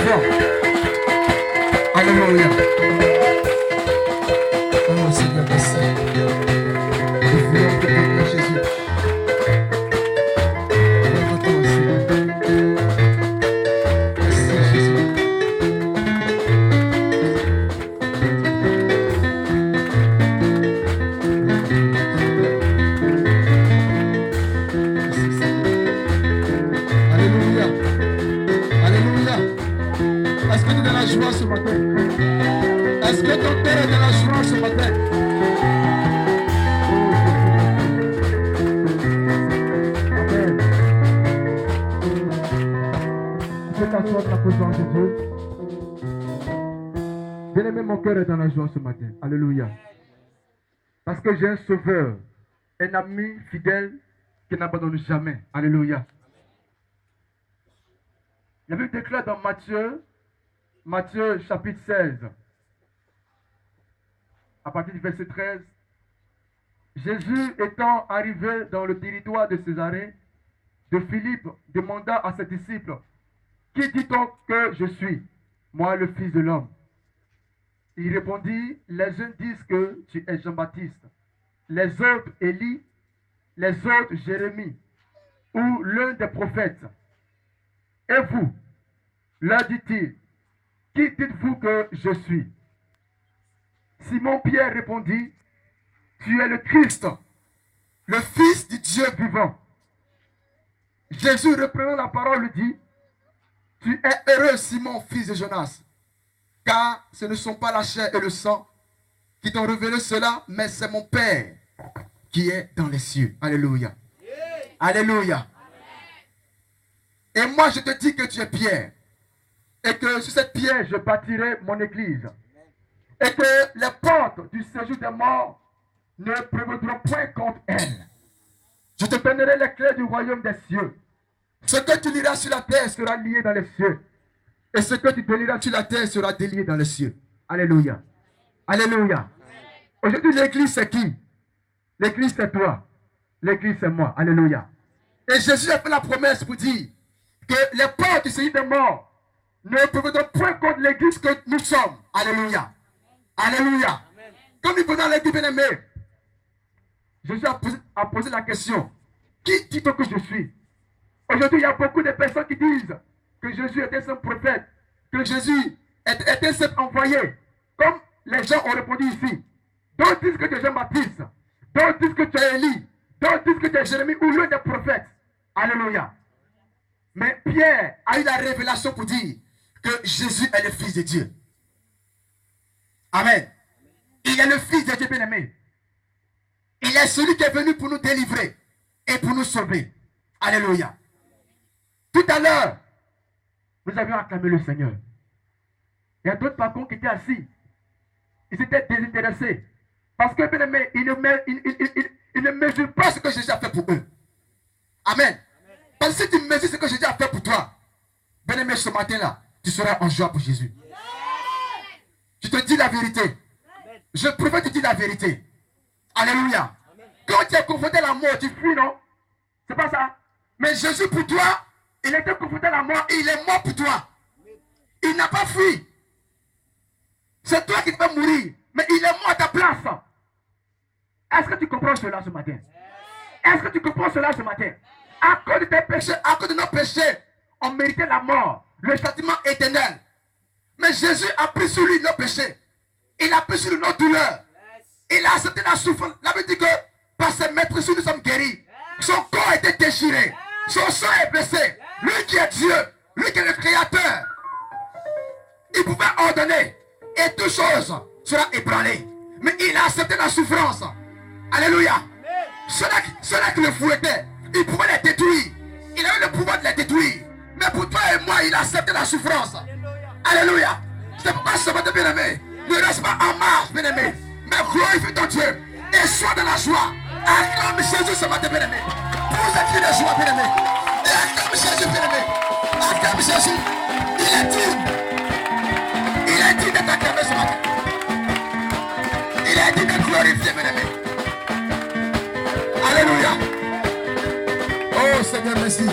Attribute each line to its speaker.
Speaker 1: joie. Alléluia. Oh Seigneur, merci. Nous voulons te bénir, Jésus. Lève-toi, Seigneur. Merci, Jésus. Merci, Seigneur. Alléluia. Alléluia. Est-ce que tu es dans la joie ce matin? Est-ce que ton cœur est dans la joie ce matin? Amen. Tu peux t'asseoir dans la présence de Dieu. Bien-aimé, mon cœur est dans la joie ce matin. Alléluia. Parce que j'ai un sauveur, un ami fidèle qui n'abandonne jamais. Alléluia. La Bible déclare dans Matthieu chapitre 16, à partir du verset 13, Jésus étant arrivé dans le territoire de Césarée, de Philippe demanda à ses disciples, qui dit-on que je suis, moi le Fils de l'homme? Il répondit, les uns disent que tu es Jean-Baptiste, les autres Élie, les autres Jérémie, ou l'un des prophètes. Et vous, leur dit-il, qui dites-vous que je suis? Simon-Pierre répondit, tu es le Christ, le Fils du Dieu vivant. Jésus reprenant la parole dit, tu es heureux Simon, fils de Jonas, car ce ne sont pas la chair et le sang qui t'ont révélé cela, mais c'est mon Père qui est dans les cieux. Alléluia. Alléluia. Et moi je te dis que tu es Pierre, et que sur cette pierre je bâtirai mon église, et que les portes du séjour des morts ne prévaudront point contre elle. Je te donnerai les clés du royaume des cieux. Ce que tu liras sur la terre sera lié dans les cieux, et ce que tu délieras sur la terre sera délié dans les cieux. Alléluia. Alléluia. Aujourd'hui l'église c'est qui? L'église c'est toi. L'église c'est moi. Alléluia. Et Jésus a fait la promesse pour dire que les portes du séjour des morts ne prévaudront point contre l'église que nous sommes. Alléluia. Alléluia. Amen. Comme nous venons à l'église bien-aimé, Jésus a posé la question, qui dit-on que je suis? Aujourd'hui, il y a beaucoup de personnes qui disent que Jésus était un simple prophète, que Jésus était un simple envoyé, comme les gens ont répondu ici. D'autres disent que tu es Jean-Baptiste, d'autres disent que tu es Élie, d'autres disent que tu es Jérémie ou l'un des prophètes. Alléluia. Mais Pierre a eu la révélation pour dire que Jésus est le Fils de Dieu. Amen. Il est le Fils de Dieu bien-aimé. Il est celui qui est venu pour nous délivrer et pour nous sauver. Alléluia. Tout à l'heure, nous avions acclamé le Seigneur. Il y a d'autres par contre qui étaient assis. Ils étaient désintéressés. Parce que bien-aimé, ils ne mesurent pas ce que Jésus a fait pour eux. Amen. Parce que si tu mesures ce que Jésus a fait pour toi, bien-aimé, ce matin-là, tu seras en joie pour Jésus. Je te dis la vérité. Je préfère te dire la vérité. Alléluia. Quand tu es confronté à la mort, tu fuis, non? C'est pas ça. Mais Jésus pour toi, il était confronté à la mort et il est mort pour toi. Il n'a pas fui. C'est toi qui vas mourir. Mais il est mort à ta place. Est-ce que tu comprends cela ce matin? Est-ce que tu comprends cela ce matin? À cause de tes péchés, à cause de nos péchés, on méritait la mort, le châtiment éternel. Mais Jésus a pris sur lui nos péchés. Il a pris sur lui nos douleurs. Il a accepté la souffrance. La Bible dit que par ses maîtrises, nous sommes guéris. Son corps a été déchiré. Son sang est blessé. Lui qui est Dieu, lui qui est le Créateur, il pouvait ordonner et toute chose sera ébranlée. Mais il a accepté la souffrance. Alléluia. Ceux-là qui le fouettaient, il pouvait les détruire. Il avait le pouvoir de les détruire. Mais pour toi et moi, il a accepté la souffrance. Alléluia. C'est pourquoi ce matin, bien-aimé, ne reste pas en marche, bien-aimé, mais glorifie ton Dieu et sois dans la joie. Acclame Jésus ce matin, bien-aimé. Pour ces cris de joie, bien-aimé. Et acclame Jésus, bien-aimé. Acclame Jésus. Il est digne. Il est digne d'être acclamé ce matin. Il est digne de glorifier, bien-aimé. Alléluia. Oh Seigneur, merci.